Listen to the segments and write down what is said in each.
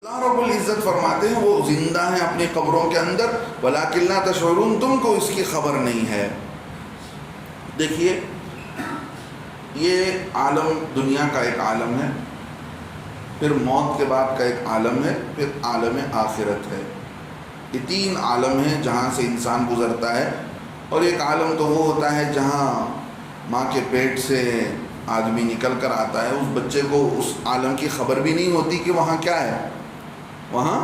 اللہ رب العزت فرماتے ہیں وہ زندہ ہیں اپنی قبروں کے اندر، وَلَٰكِن لَا تَشْعُرُونَ، تم کو اس کی خبر نہیں ہے۔ دیکھیے یہ عالم دنیا کا ایک عالم ہے، پھر موت کے بعد کا ایک عالم ہے، پھر عالم آخرت ہے۔ یہ تین عالم ہیں جہاں سے انسان گزرتا ہے، اور ایک عالم تو وہ ہوتا ہے جہاں ماں کے پیٹ سے آدمی نکل کر آتا ہے، اس بچے کو اس عالم کی خبر بھی نہیں ہوتی کہ وہاں کیا ہے، وہاں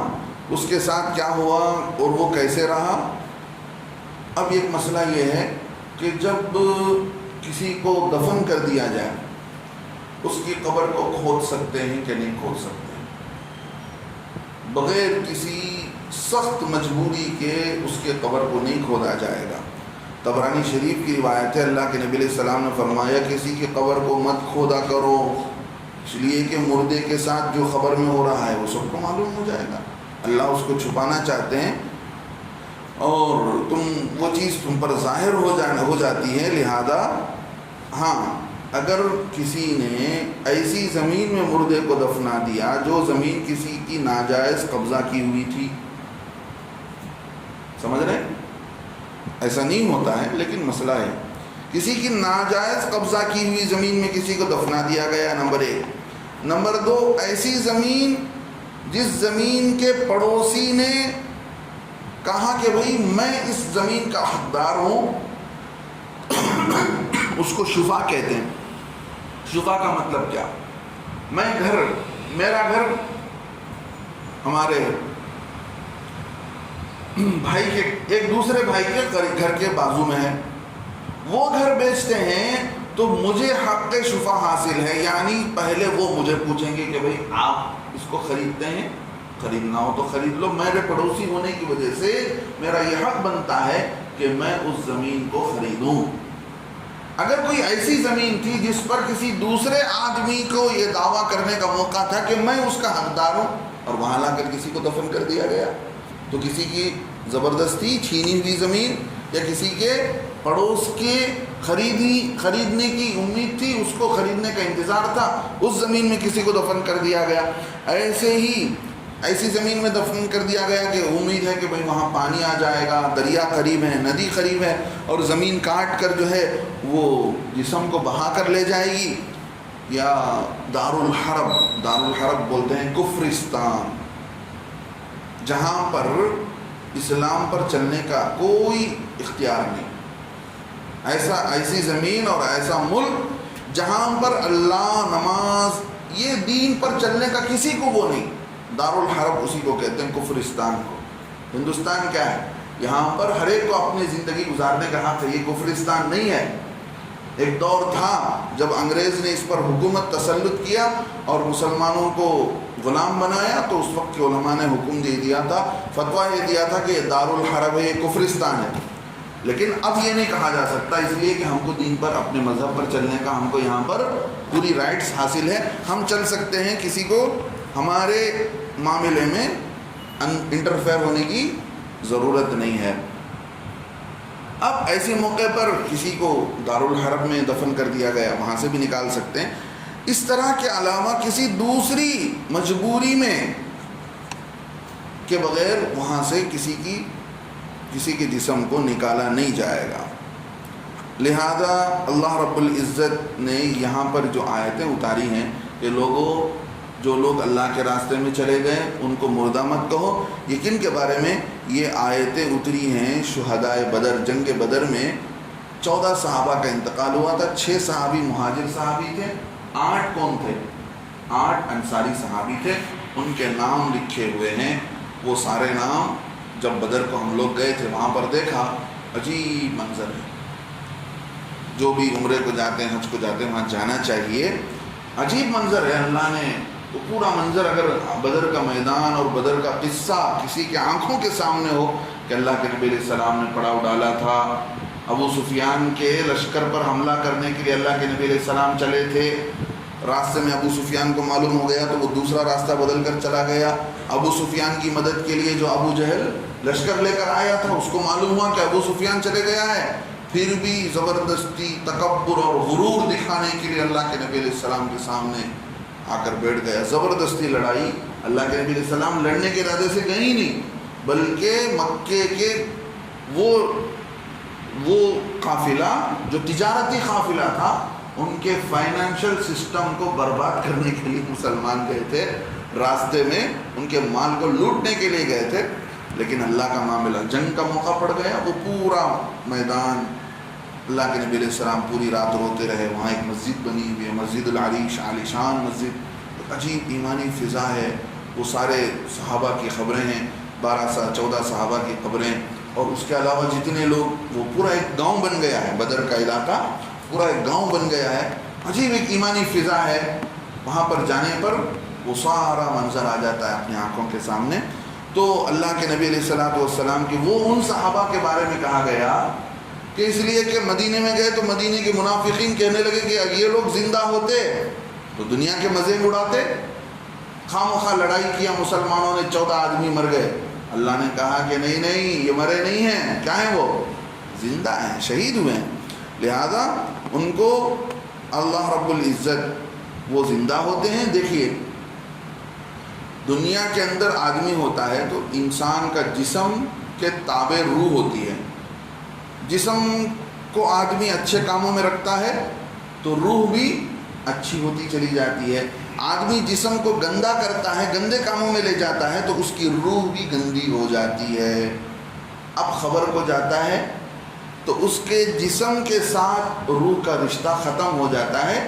اس کے ساتھ کیا ہوا اور وہ کیسے رہا۔ اب ایک مسئلہ یہ ہے کہ جب کسی کو دفن کر دیا جائے، اس کی قبر کو کھود سکتے ہیں کہ نہیں کھود سکتے؟ بغیر کسی سخت مجبوری کے اس کے قبر کو نہیں کھودا جائے گا۔ طبرانی شریف کی روایت ہے، اللہ کے نبی علیہ السلام نے فرمایا کسی کی قبر کو مت کھودا کرو، اس لیے کہ مردے کے ساتھ جو خبر میں ہو رہا ہے وہ سب کو معلوم ہو جائے گا۔ اللہ اس کو چھپانا چاہتے ہیں اور وہ چیز تم پر ظاہر ہو جاتی ہے، لہذا ہاں اگر کسی نے ایسی زمین میں مردے کو دفنا دیا جو زمین کسی کی ناجائز قبضہ کی ہوئی تھی، سمجھ رہے؟ ایسا نہیں ہوتا ہے لیکن مسئلہ ہے، کسی کی ناجائز قبضہ کی ہوئی زمین میں کسی کو دفنا دیا گیا، نمبر ایک۔ نمبر دو، ایسی زمین جس زمین کے پڑوسی نے کہا کہ بھئی میں اس زمین کا حقدار ہوں، اس کو شفا کہتے ہیں۔ شفا کا مطلب کیا؟ میرا گھر ہمارے بھائی کے ایک دوسرے بھائی کے گھر کے بازو میں ہے، وہ گھر بیچتے ہیں تو مجھے حق شفا حاصل ہے، یعنی پہلے وہ مجھے پوچھیں گے کہ بھئی آپ اس کو خریدتے ہیں؟ خریدنا ہو تو خرید لو، میرے پڑوسی ہونے کی وجہ سے میرا یہ حق بنتا ہے کہ میں اس زمین کو خریدوں۔ اگر کوئی ایسی زمین تھی جس پر کسی دوسرے آدمی کو یہ دعویٰ کرنے کا موقع تھا کہ میں اس کا حقدار ہوں، اور وہاں لا کر کسی کو دفن کر دیا گیا، تو کسی کی زبردستی چھینی ہوئی زمین یا کسی کے پڑوس کے خریدنے کی امید تھی، اس کو خریدنے کا انتظار تھا، اس زمین میں کسی کو دفن کر دیا گیا۔ ایسے ہی ایسی زمین میں دفن کر دیا گیا کہ امید ہے کہ بھئی وہاں پانی آ جائے گا، دریا قریب ہے، ندی قریب ہے، اور زمین کاٹ کر جو ہے وہ جسم کو بہا کر لے جائے گی۔ یا دارالحرب بولتے ہیں کفرستان، جہاں پر اسلام پر چلنے کا کوئی اختیار نہیں، ایسی زمین اور ایسا ملک جہاں پر اللہ، نماز، یہ دین پر چلنے کا کسی کو وہ نہیں، دارالحرب اسی کو کہتے ہیں، کفرستان کو۔ ہندوستان کیا ہے؟ یہاں پر ہر ایک کو اپنی زندگی گزارنے کا حق ہے، یہ کفرستان نہیں ہے۔ ایک دور تھا جب انگریز نے اس پر حکومت تسلط کیا اور مسلمانوں کو غلام بنایا، تو اس وقت کے علماء نے حکم دے دیا تھا، فتویٰ یہ دیا تھا کہ یہ دارالحرب ہے، یہ کفرستان ہے۔ لیکن اب یہ نہیں کہا جا سکتا، اس لیے کہ ہم کو دین پر، اپنے مذہب پر چلنے کا ہم کو یہاں پر پوری رائٹس حاصل ہے، ہم چل سکتے ہیں، کسی کو ہمارے معاملے میں انٹرفیئر ہونے کی ضرورت نہیں ہے۔ اب ایسے موقع پر کسی کو دارالحرب میں دفن کر دیا گیا، وہاں سے بھی نکال سکتے ہیں۔ اس طرح کے علاوہ کسی دوسری مجبوری میں کے بغیر وہاں سے کسی کے جسم کو نکالا نہیں جائے گا۔ لہذا اللہ رب العزت نے یہاں پر جو آیتیں اتاری ہیں کہ جو لوگ اللہ کے راستے میں چلے گئے ان کو مردہ مت کہو، یقین کے بارے میں یہ آیتیں اتری ہیں شہدائے بدر، جنگ بدر میں 14 صحابہ کا انتقال ہوا تھا، 6 صحابی مہاجر صحابی تھے، 8 کون تھے؟ 8 انصاری صحابی تھے، ان کے نام لکھے ہوئے ہیں۔ وہ سارے نام جب بدر کو ہم لوگ گئے تھے وہاں پر دیکھا، عجیب منظر ہے۔ جو بھی عمرے کو جاتے ہیں، حج کو جاتے ہیں، وہاں جانا چاہیے، عجیب منظر ہے۔ اللہ نے وہ پورا منظر، اگر بدر کا میدان اور بدر کا قصہ کسی کے آنکھوں کے سامنے ہو کہ اللہ کے نبی علیہ السلام نے پڑاؤ ڈالا تھا، ابو سفیان کے لشکر پر حملہ کرنے کے لیے اللہ کے نبی علیہ السلام چلے تھے، راستے میں ابو سفیان کو معلوم ہو گیا تو وہ دوسرا راستہ بدل کر چلا گیا۔ ابو سفیان کی مدد کے لیے جو ابو جہل لشکر لے کر آیا تھا، اس کو معلوم ہوا کہ ابو سفیان چلے گیا ہے، پھر بھی زبردستی تکبر اور غرور دکھانے کے لیے اللہ کے نبی علیہ السلام کے سامنے آ کر بیٹھ گیا۔ زبردستی لڑائی اللہ کے نبی علیہ السلام لڑنے کے ارادے سے گئے ہی نہیں، بلکہ مکے کے وہ قافلہ جو تجارتی قافلہ تھا، ان کے فائنینشل سسٹم کو برباد کرنے کے لیے مسلمان گئے تھے، راستے میں ان کے مال کو لوٹنے کے لیے گئے تھے، لیکن اللہ کا معاملہ، جنگ کا موقع پڑ گیا، وہ پورا میدان، اللہ کے نبی علیہ السلام پوری رات روتے رہے، وہاں ایک مسجد بنی ہوئی ہے، مسجد العریش، عالی شان مسجد، ایک عجیب ایمانی فضا ہے، وہ سارے صحابہ کی خبریں ہیں، 14 صحابہ کی قبریں، اور اس کے علاوہ جتنے لوگ، وہ پورا ایک گاؤں بن گیا ہے، بدر کا علاقہ پورا ایک گاؤں بن گیا ہے، عجیب ایک ایمانی فضا ہے، وہاں پر جانے پر وہ سارا منظر آ جاتا ہے اپنی آنکھوں کے سامنے۔ تو اللہ کے نبی علیہ السلام کی وہ ان صحابہ کے بارے میں کہا گیا کہ اس لیے کہ مدینے میں گئے تو مدینے کے منافقین کہنے لگے کہ اگر یہ لوگ زندہ ہوتے تو دنیا کے مزے اڑاتے، خواہ مخواہ لڑائی کیا مسلمانوں نے، 14 آدمی مر گئے۔ اللہ نے کہا کہ نہیں نہیں، یہ مرے نہیں ہیں، کیا ہیں وہ؟ زندہ ہیں، شہید ہوئے ہیں، لہذا ان کو اللہ رب العزت وہ زندہ ہوتے ہیں۔ دیکھیے دنیا کے اندر آدمی ہوتا ہے تو انسان کا جسم کے تابع روح ہوتی ہے، جسم کو آدمی اچھے کاموں میں رکھتا ہے تو روح بھی اچھی ہوتی چلی جاتی ہے، آدمی جسم کو گندا کرتا ہے، گندے کاموں میں لے جاتا ہے تو اس کی روح بھی گندی ہو جاتی ہے۔ اب خبر کو جاتا ہے تو اس کے جسم کے ساتھ روح کا رشتہ ختم ہو جاتا ہے،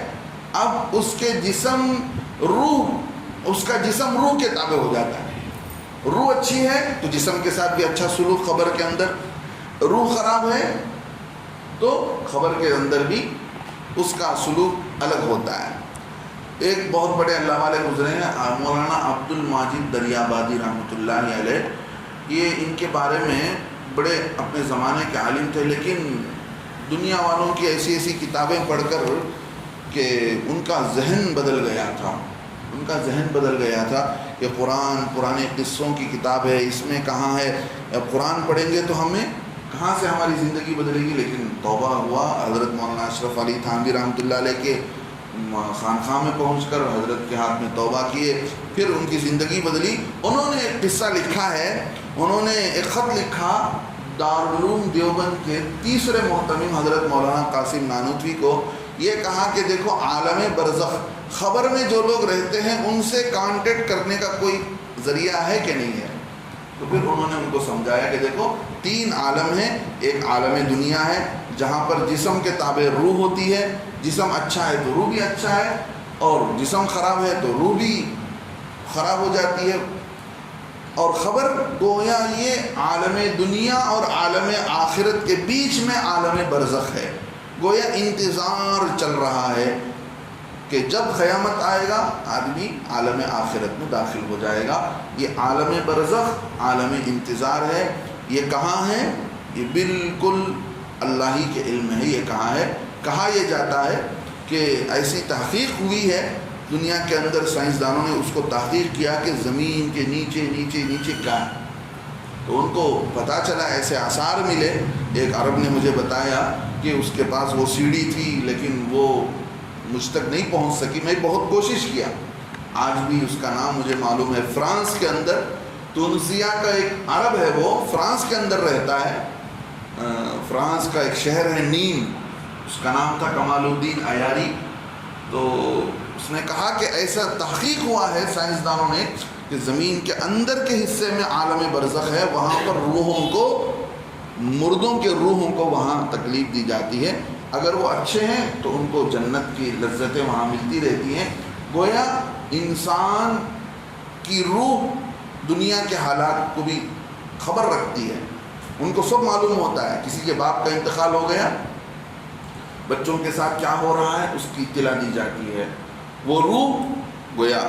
اب اس کے جسم اس کا جسم روح کے تابع ہو جاتا ہے۔ روح اچھی ہے تو جسم کے ساتھ بھی اچھا سلوک خبر کے اندر، روح خراب ہے تو خبر کے اندر بھی اس کا سلوک الگ ہوتا ہے۔ ایک بہت بڑے اللہ والے گزرے ہیں، مولانا عبد الماجد دریابادی رحمۃ اللہ علیہ، یہ ان کے بارے میں بڑے اپنے زمانے کے عالم تھے، لیکن دنیا والوں کی ایسی ایسی کتابیں پڑھ کر کہ ان کا ذہن بدل گیا تھا، ان کا ذہن بدل گیا تھا کہ قرآن پرانے قصوں کی کتاب ہے، اس میں کہاں ہے، اب قرآن پڑھیں گے تو ہمیں کہاں سے ہماری زندگی بدلے گی۔ لیکن توبہ ہوا، حضرت مولانا اشرف علی تھانوی رحمۃ اللہ علیہ کے خانقاہ میں پہنچ کر حضرت کے ہاتھ میں توبہ کیے، پھر ان کی زندگی بدلی۔ انہوں نے ایک قصہ لکھا ہے، انہوں نے ایک خط لکھا دارالعلوم دیوبند کے تیسرے محتمم حضرت مولانا قاسم نانوتوی کو، یہ کہا کہ دیکھو عالم برزخ، خبر میں جو لوگ رہتے ہیں ان سے کانٹیکٹ کرنے کا کوئی ذریعہ ہے کہ نہیں ہے؟ تو پھر انہوں نے ان کو سمجھایا کہ دیکھو 3 عالم ہیں، ایک عالم دنیا ہے جہاں پر جسم کے تابع روح ہوتی ہے، جسم اچھا ہے تو روح بھی اچھا ہے، اور جسم خراب ہے تو روح بھی خراب ہو جاتی ہے، اور خبر گویا یہ عالم دنیا اور عالم آخرت کے بیچ میں عالم برزخ ہے، گویا انتظار چل رہا ہے کہ جب قیامت آئے گا آدمی عالم آخرت میں داخل ہو جائے گا۔ یہ عالم برزخ عالم انتظار ہے، یہ کہاں ہے؟ یہ بالکل اللہ ہی کے علم ہے، یہ کہاں ہے؟ کہا یہ جاتا ہے کہ ایسی تحقیق ہوئی ہے دنیا کے اندر، سائنسدانوں نے اس کو تحقیق کیا کہ زمین کے نیچے نیچے نیچے کیا ہے، تو ان کو پتہ چلا، ایسے آثار ملے۔ ایک عرب نے مجھے بتایا کہ اس کے پاس وہ سیڑھی تھی لیکن وہ مجھ تک نہیں پہنچ سکی، میں بہت کوشش کیا، آج بھی اس کا نام مجھے معلوم ہے، فرانس کے اندر تونسیہ کا ایک عرب ہے، وہ فرانس کے اندر رہتا ہے، فرانس کا ایک شہر ہے نیم، اس کا نام تھا کمال الدین عیاری۔ تو اس نے کہا کہ ایسا تحقیق ہوا ہے سائنسدانوں نے کہ زمین کے اندر کے حصے میں عالم برزخ ہے، وہاں پر روحوں کو، مردوں کے روحوں کو وہاں تکلیف دی جاتی ہے، اگر وہ اچھے ہیں تو ان کو جنت کی لذتیں وہاں ملتی رہتی ہیں۔ گویا انسان کی روح دنیا کے حالات کو بھی خبر رکھتی ہے، ان کو سب معلوم ہوتا ہے، کسی کے باپ کا انتقال ہو گیا، بچوں کے ساتھ کیا ہو رہا ہے اس کی اطلاع دی جاتی ہے۔ وہ روح گویا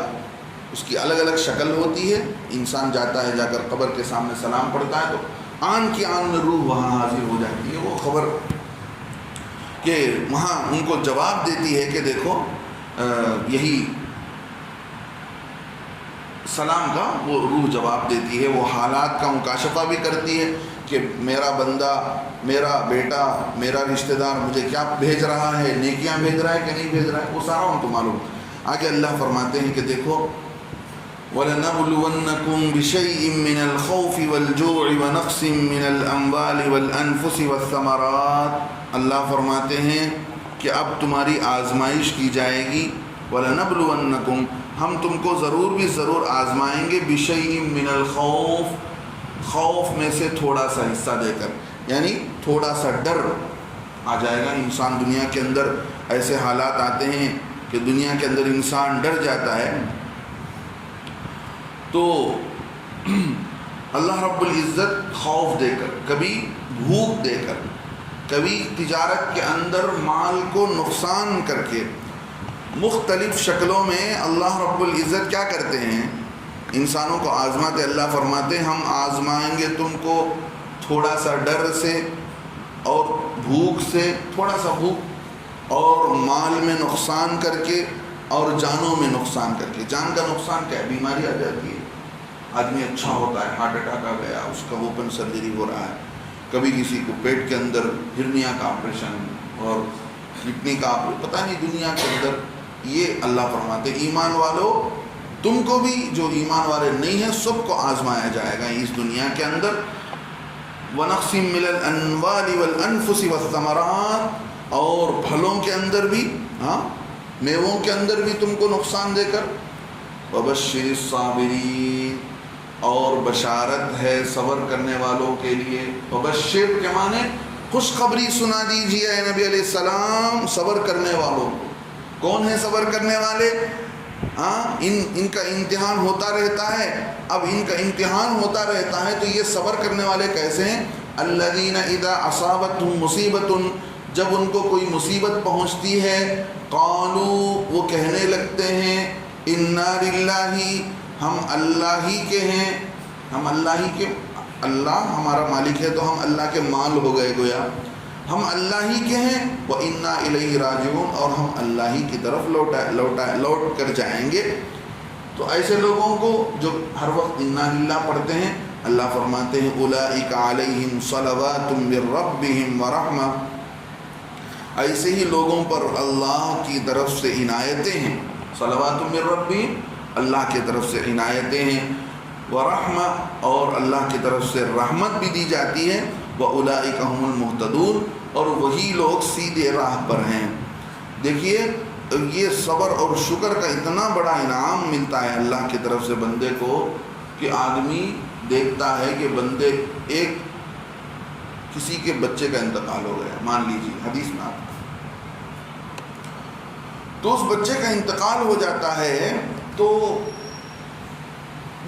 اس کی الگ الگ شکل ہوتی ہے، انسان جاتا ہے، جا کر قبر کے سامنے سلام پڑھتا ہے تو آن کی آن میں روح وہاں حاضر ہو جاتی ہے، وہ خبر کہ وہاں ان کو جواب دیتی ہے کہ دیکھو یہی سلام کا وہ روح جواب دیتی ہے، وہ حالات کا مکاشفہ بھی کرتی ہے کہ میرا بندہ، میرا بیٹا، میرا رشتہ دار مجھے کیا بھیج رہا ہے، نیکیاں بھیج رہا ہے کہ نہیں بھیج رہا ہے، وہ سارا ان کو معلوم۔ آگے اللہ فرماتے ہیں کہ دیکھو وَلَنَبْلُوَنَّكُمْ بِشَيْءٍ مِّنَ الْخَوْفِ وَالْجُوعِ وَنَقْصٍ مِّنَ الْأَمْوَالِ وَالْأَنفُسِ وَالثَّمَرَاتِ۔ اللہ فرماتے ہیں کہ اب تمہاری آزمائش کی جائے گی، وَلَنَبْلُوَنَّكُمْ، ہم تم کو ضرور بھی ضرور آزمائیں گے، بِشَيْءٍ مِّنَ الْخَوْفِ، خوف میں سے تھوڑا سا حصہ دے کر، یعنی تھوڑا سا ڈر آ جائے گا۔ انسان دنیا کے اندر ایسے حالات آتے ہیں کہ دنیا کے اندر انسان ڈر جاتا ہے، تو اللہ رب العزت خوف دے کر، کبھی بھوک دے کر، کبھی تجارت کے اندر مال کو نقصان کر کے، مختلف شکلوں میں اللہ رب العزت کیا کرتے ہیں، انسانوں کو آزماتے۔ اللہ فرماتے ہیں ہم آزمائیں گے تم کو تھوڑا سا ڈر سے اور بھوک سے، تھوڑا سا بھوک، اور مال میں نقصان کر کے اور جانوں میں نقصان کر کے۔ جان کا نقصان کیا ہے؟ بیماری آ جاتی ہے، آدمی اچھا ہوتا ہے، ہارٹ اٹیک آ گیا، اس کا اوپن سرجری ہو رہا ہے، کبھی کسی کو پیٹ کے اندر ہرنیا کا آپریشن اور کڈنی کا آپریشن، پتہ نہیں دنیا کے اندر۔ یہ اللہ فرماتے ایمان والو تم کو بھی، جو ایمان والے نہیں ہیں سب کو آزمایا جائے گا اس دنیا کے اندر۔ وَنَقْصٍ مِّنَ الْأَمْوَالِ وَالْأَنفُسِ وَالثَّمَرَاتِ، اور پھلوں کے اندر بھی، میووں کے اندر بھی تم کو نقصان دے کر۔ وَبَشِّرِ الصَّابِرِينَ، اور بشارت ہے صبر کرنے والوں کے لیے۔ وبشر کے معنی خوشخبری سنا دیجیے اے نبی علیہ السلام صبر کرنے والوں کو۔ کون ہیں صبر کرنے والے؟ ان کا امتحان ہوتا رہتا ہے، اب ان کا امتحان ہوتا رہتا ہے تو یہ صبر کرنے والے کیسے ہیں؟ الذین اذا اصابتہم مصیبت، جب ان کو کوئی مصیبت پہنچتی ہے، قالوا، وہ کہنے لگتے ہیں، انا للہ، ہم اللہ ہی کے ہیں، ہم اللہ ہی کے، اللہ ہمارا مالک ہے تو ہم اللہ کے مال ہو گئے گویا، ہم اللہ ہی کے ہیں، وَإِنَّا إِلَيْهِ رَاجِعُونَ، اور ہم اللہ ہی کی طرف لوٹ کر جائیں گے۔ تو ایسے لوگوں کو جو ہر وقت اِنَّا لِلَّہ پڑھتے ہیں، اللہ فرماتے ہیں أُولَئِكَ عَلَيْهِمْ صَلَوَاتٌ مِّن رَّبِّهِمْ وَرَحْمَةٌ، ایسے ہی لوگوں پر اللہ کی طرف سے عنایتیں ہیں، صلوات من ربهم، اللہ کی طرف سے عنایتیں ہیں، ورحمہ، اور اللہ کی طرف سے رحمت بھی دی جاتی ہے، وَأُولَئِكَ هُمُ الْمُهْتَدُونَ، اور وہی لوگ سیدھے راہ پر ہیں۔ دیکھیے یہ صبر اور شکر کا اتنا بڑا انعام ملتا ہے اللہ کی طرف سے بندے کو کہ آدمی دیکھتا ہے کہ بندے، ایک کسی کے بچے کا انتقال ہو گیا، مان لیجیے حدیث میں آتا ہے، تو اس بچے کا انتقال ہو جاتا ہے تو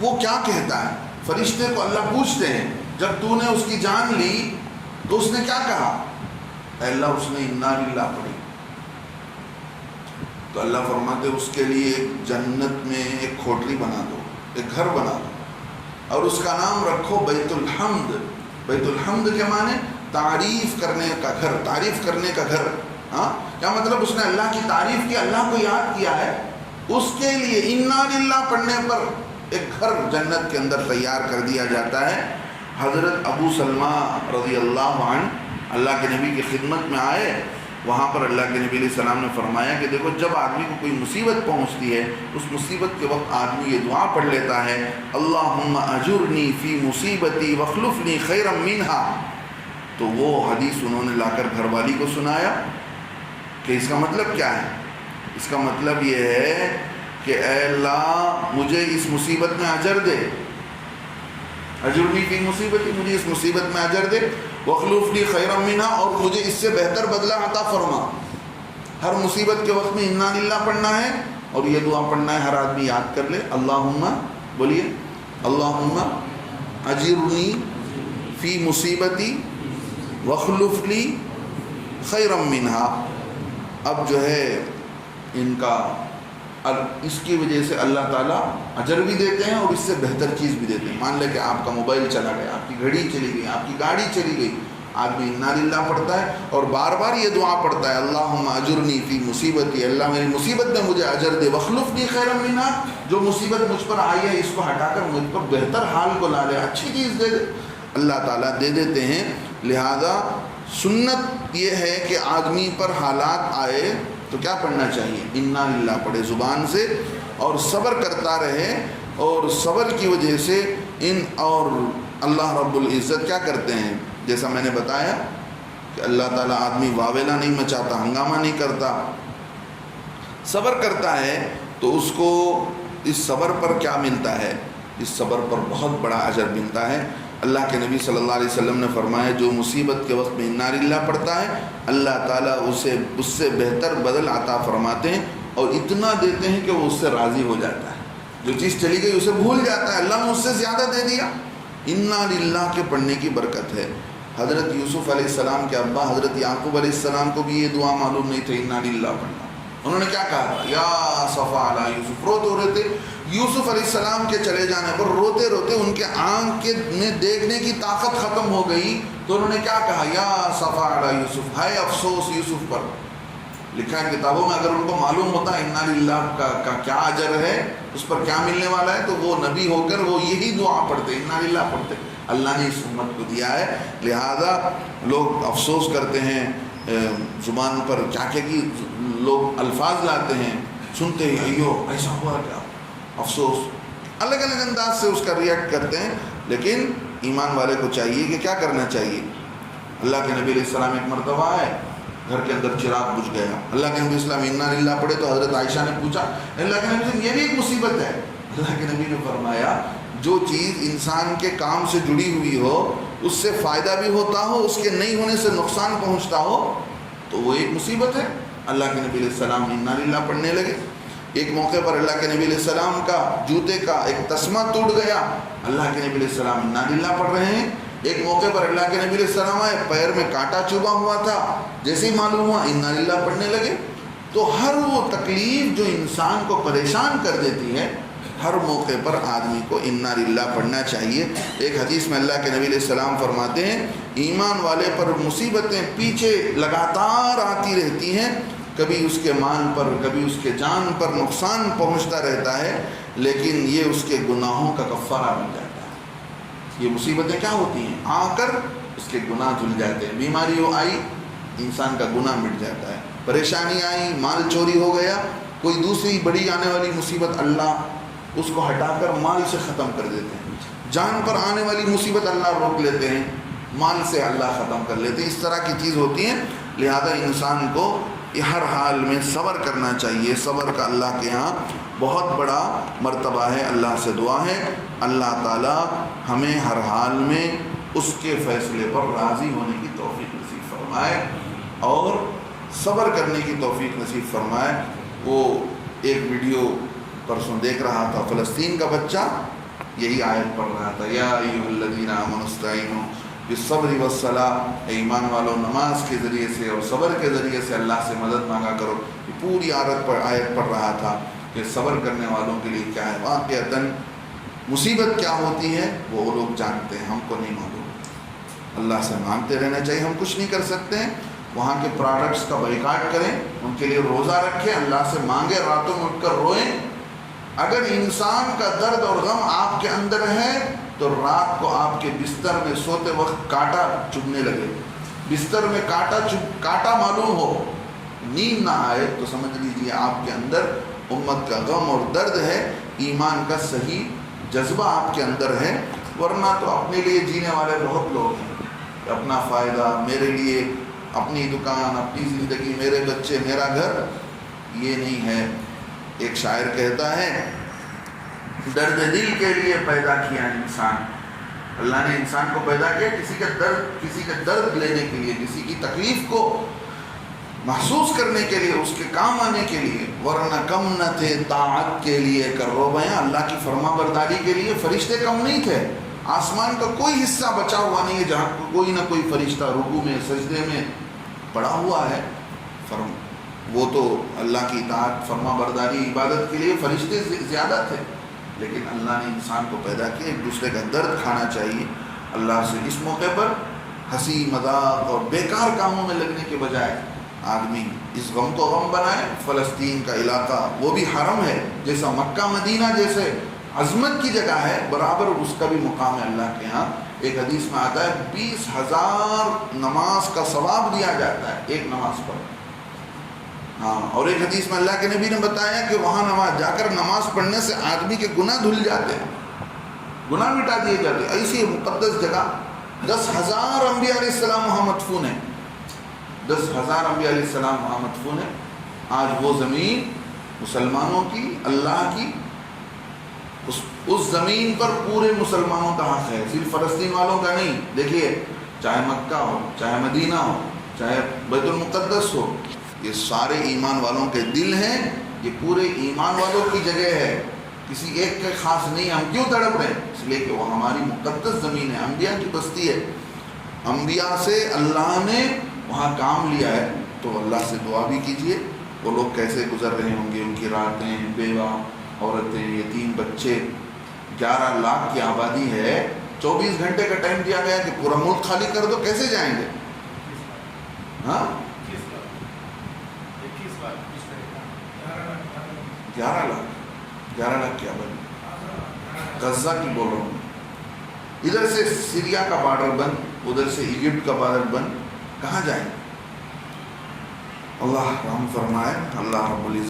وہ کیا کہتا ہے؟ فرشتے کو اللہ پوچھتے ہیں جب تو نے اس کی جان لی تو اس نے کیا کہا؟ اے اللہ اس نے انا للہ پڑھی، تو اللہ فرماتے اس کے لیے جنت میں ایک کھوٹری بنا دو، ایک گھر بنا دو، اور اس کا نام رکھو بیت الحمد۔ بیت الحمد کے معنی تعریف کرنے کا گھر، تعریف کرنے کا گھر۔ کیا مطلب؟ اس نے اللہ کی تعریف کی، اللہ کو یاد کیا ہے، اس کے لیے انا للہ پڑھنے پر ایک گھر جنت کے اندر تیار کر دیا جاتا ہے۔ حضرت ابو سلمہ رضی اللہ عنہ اللہ کے نبی کی خدمت میں آئے، وہاں پر اللہ کے نبی علیہ السلام نے فرمایا کہ دیکھو جب آدمی کو کوئی مصیبت پہنچتی ہے، اس مصیبت کے وقت آدمی یہ دعا پڑھ لیتا ہے، اللہم اجرنی فی مصیبتی واخلفنی خیرا منہا، تو وہ حدیث انہوں نے لا کر گھر والی کو سنایا کہ اس کا مطلب کیا ہے؟ اس کا مطلب یہ ہے کہ اے اللہ مجھے اس مصیبت میں اجر دے، اجرنی فی مصیبتی، مجھے اس مصیبت میں اجر دے، واخلفنی خیرا منہا، اور مجھے اس سے بہتر بدلہ عطا فرما۔ ہر مصیبت کے وقت میں انا للہ پڑھنا ہے، اور یہ دعا پڑھنا ہے، ہر آدمی یاد کر لے، اللہم، بولیے اللہم اجرنی فی مصیبتی واخلفنی خیرا منہا۔ اب جو ہے ان کا اس کی وجہ سے اللہ تعالیٰ اجر بھی دیتے ہیں اور اس سے بہتر چیز بھی دیتے ہیں۔ مان لے کہ آپ کا موبائل چلا گیا، آپ کی گھڑی چلی گئی، آپ کی گاڑی چلی گئی، آدمی انا للہ پڑھتا ہے اور بار بار یہ دعا پڑھتا ہے، اللہم اجرنی فی مصیبتی، اللہ میری مصیبت میں مجھے اجر دے، واخلفنی خیرا منہا، جو مصیبت مجھ پر آئی ہے اس کو ہٹا کر مجھ پر بہتر حال کو لا لے، اچھی چیز دے دے، اللہ تعالیٰ دے دیتے ہیں۔ لہذا سنت یہ ہے کہ آدمی پر حالات آئے تو کیا پڑھنا چاہیے؟ انا للہ پڑھے زبان سے اور صبر کرتا رہے، اور صبر کی وجہ سے اور اللہ رب العزت کیا کرتے ہیں، جیسا میں نے بتایا کہ اللہ تعالیٰ آدمی واویلا نہیں مچاتا، ہنگامہ نہیں کرتا، صبر کرتا ہے تو اس کو اس صبر پر کیا ملتا ہے، اس صبر پر بہت بڑا اجر ملتا ہے۔ اللہ کے نبی صلی اللہ علیہ وسلم نے فرمایا جو مصیبت کے وقت میں انا للہ پڑھتا ہے اللہ تعالیٰ اس سے بہتر بدل عطا فرماتے ہیں اور اتنا دیتے ہیں کہ وہ اس سے راضی ہو جاتا ہے، جو چیز چلی گئی اسے بھول جاتا ہے، اللہ نے اس سے زیادہ دے دیا۔ انا للہ کے پڑھنے کی برکت ہے۔ حضرت یوسف علیہ السلام کے ابا حضرت یعقوب علیہ السلام کو بھی یہ دعا معلوم نہیں تھی انا للہ پڑھنا۔ انہوں نے کیا کہا، یا صفا علی یوسف، روتے ہو رہے تھے یوسف علیہ السلام کے چلے جانے پر، روتے روتے ان کے آنکھ میں دیکھنے کی طاقت ختم ہو گئی، تو انہوں نے کیا کہا، یا صفا علی یوسف، ہائے افسوس یوسف پر۔ لکھا ہے کتابوں میں، اگر ان کو معلوم ہوتا انا للہ کا کیا اجر ہے، اس پر کیا ملنے والا ہے، تو وہ نبی ہو کر وہ یہی دعا پڑھتے، انا للہ پڑھتے۔ اللہ نے اس امت کو دیا ہے، لہذا لوگ افسوس کرتے ہیں، زبان پر کیا کہ لوگ الفاظ لاتے ہیں، سنتے ہی ایو ایسا ہوا کیا، افسوس، الگ الگ انداز سے اس کا ریئیکٹ کرتے ہیں۔ لیکن ایمان والے کو چاہیے کہ کیا کرنا چاہیے۔ اللہ کے نبی علیہ السلام ایک مرتبہ آئے، گھر کے اندر چراغ بجھ گیا، اللہ کے نبی السلام انا للہ پڑھے تو حضرت عائشہ نے پوچھا اللہ کے نبی سے یہ بھی ایک مصیبت ہے؟ اللہ کے نبی نے فرمایا جو چیز انسان کے کام سے جڑی ہوئی ہو، اس سے فائدہ بھی ہوتا ہو، اس کے نہیں ہونے سے نقصان پہنچتا ہو، تو وہ ایک مصیبت ہے۔ اللہ کے نبی علیہ السلام انا للہ پڑھنے لگے۔ ایک موقع پر اللہ کے نبی علیہ السلام کا جوتے کا ایک تسمہ ٹوٹ گیا، اللہ کے نبی علیہ السلام انا للہ پڑھ رہے ہیں۔ ایک موقع پر اللہ کے نبی علیہ السلام آئے، پیر میں کانٹا چبھا ہوا تھا، جیسے ہی معلوم ہوا انا للہ پڑھنے لگے۔ تو ہر وہ تکلیف جو انسان کو پریشان کر دیتی ہے، ہر موقع پر آدمی کو انا للہ پڑھنا چاہیے۔ ایک حدیث میں اللہ کے نبی علیہ السلام فرماتے ہیں ایمان والے پر مصیبتیں پیچھے لگاتار آتی رہتی ہیں، کبھی اس کے مال پر کبھی اس کے جان پر نقصان پہنچتا رہتا ہے، لیکن یہ اس کے گناہوں کا کفارہ بن جاتا ہے۔ یہ مصیبتیں کیا ہوتی ہیں، آ کر اس کے گناہ دھل جاتے ہیں۔ بیماری ہو آئی، انسان کا گناہ مٹ جاتا ہے، پریشانی آئی، مال چوری ہو گیا، کوئی دوسری بڑی آنے والی مصیبت اللہ اس کو ہٹا کر مال سے ختم کر دیتے ہیں، جان پر آنے والی مصیبت اللہ روک لیتے ہیں، مال سے اللہ ختم کر لیتے ہیں۔ اس طرح کی چیز ہوتی ہیں، لہذا انسان کو ہر حال میں صبر کرنا چاہیے۔ صبر کا اللہ کے ہاں بہت بڑا مرتبہ ہے۔ اللہ سے دعا ہے اللہ تعالیٰ ہمیں ہر حال میں اس کے فیصلے پر راضی ہونے کی توفیق نصیب فرمائے اور صبر کرنے کی توفیق نصیب فرمائے۔ وہ ایک ویڈیو پرسوں دیکھ رہا تھا، فلسطین کا بچہ یہی آیت پڑھ رہا تھا، یا ایھا الذین آمنوا استعینوا بالصبر والصلاۃ، ایمان والو نماز کے ذریعے سے اور صبر کے ذریعے سے اللہ سے مدد مانگا کرو۔ یہ پوری آیت پڑھ رہا تھا کہ صبر کرنے والوں کے لیے کیا ہے۔ واقعتاً مصیبت کیا ہوتی ہے وہ لوگ جانتے ہیں، ہم کو نہیں معلوم۔ اللہ سے مانگتے رہنا چاہیے، ہم کچھ نہیں کر سکتے ہیں۔ وہاں کے پروڈکٹس کا بائیکاٹ کریں، ان کے لیے روزہ رکھیں، اللہ سے مانگیں، راتوں میں اٹھ کر روئیں۔ اگر انسان کا درد اور غم آپ کے اندر ہے تو رات کو آپ کے بستر میں سوتے وقت کانٹا چبھنے لگے، بستر میں کانٹا معلوم ہو، نیند نہ آئے تو سمجھ لیجیے آپ کے اندر امت کا غم اور درد ہے، ایمان کا صحیح جذبہ آپ کے اندر ہے۔ ورنہ تو اپنے لیے جینے والے بہت لوگ ہیں، اپنا فائدہ، میرے لیے، اپنی دکان، اپنی زندگی، میرے بچے، میرا گھر، یہ نہیں ہے۔ ایک شاعر کہتا ہے درد دل کے لیے پیدا کیا انسان، اللہ نے انسان کو پیدا کیا کسی کا درد لینے کے لیے، کسی کی تکلیف کو محسوس کرنے کے لیے، اس کے کام آنے کے لیے، ورنہ کم نہ تھے طاعت کے لیے کرو بیاں، اللہ کی فرما برداری کے لیے فرشتے کم نہیں تھے۔ آسمان کا کوئی حصہ بچا ہوا نہیں ہے جہاں کوئی نہ کوئی فرشتہ رکوع میں سجدے میں پڑا ہوا ہے۔ وہ تو اللہ کی اطاعت فرما برداری عبادت کے لیے فرشتے زیادہ تھے، لیکن اللہ نے انسان کو پیدا کیا ایک دوسرے کا درد کھانا چاہیے۔ اللہ سے اس موقع پر ہنسی مذاق اور بیکار کاموں میں لگنے کے بجائے آدمی اس غم کو غم بنائے۔ فلسطین کا علاقہ وہ بھی حرم ہے، جیسا مکہ مدینہ جیسے عظمت کی جگہ ہے، برابر اس کا بھی مقام ہے اللہ کے ہاں۔ ایک حدیث میں آتا ہے 20,000 نماز کا ثواب دیا جاتا ہے ایک نماز پر۔ ہاں، اور ایک حدیث میں اللہ کے نبی نے بتایا کہ وہاں جا کر نماز پڑھنے سے آدمی کے گناہ دھل جاتے ہیں، گناہ مٹا دیے جاتے ہیں. ایسی مقدس جگہ 10,000 انبیاء علیہ السلام وہاں مدفون ہیں، 10,000 انبیاء علیہ السلام وہاں مدفون ہیں. آج وہ زمین مسلمانوں کی، اللہ کی، اس زمین پر پورے مسلمانوں کا حق ہے، صرف فلسطین والوں کا نہیں. دیکھیے، چاہے مکہ ہو، چاہے مدینہ ہو، چاہے بیت المقدس ہو، یہ سارے ایمان والوں کے دل ہیں، یہ پورے ایمان والوں کی جگہ ہے، کسی ایک کے خاص نہیں. ہم کیوں تڑپ رہے ہیں؟ اس لیے کہ وہ ہماری مقدس زمین ہے، انبیاء کی بستی ہے، انبیاء سے اللہ نے وہاں کام لیا ہے. تو اللہ سے دعا بھی کیجئے، وہ لوگ کیسے گزر رہے ہوں گے، ان کی راتیں، بیوہ عورتیں، یتیم بچے. 11 لاکھ کی آبادی ہے، 24 گھنٹے کا ٹائم دیا گیا کہ پورا ملک خالی کر دو، کیسے جائیں گے؟ ہاں، 11 لاکھ کی آبادی غزہ کی بول رہا ہوں. ادھر سے سیریا کا بارڈر بند، ادھر سے ایجپٹ کا بارڈر بند، کہاں جائیں؟ اللہ رحم فرمائے. اللہ رب العزت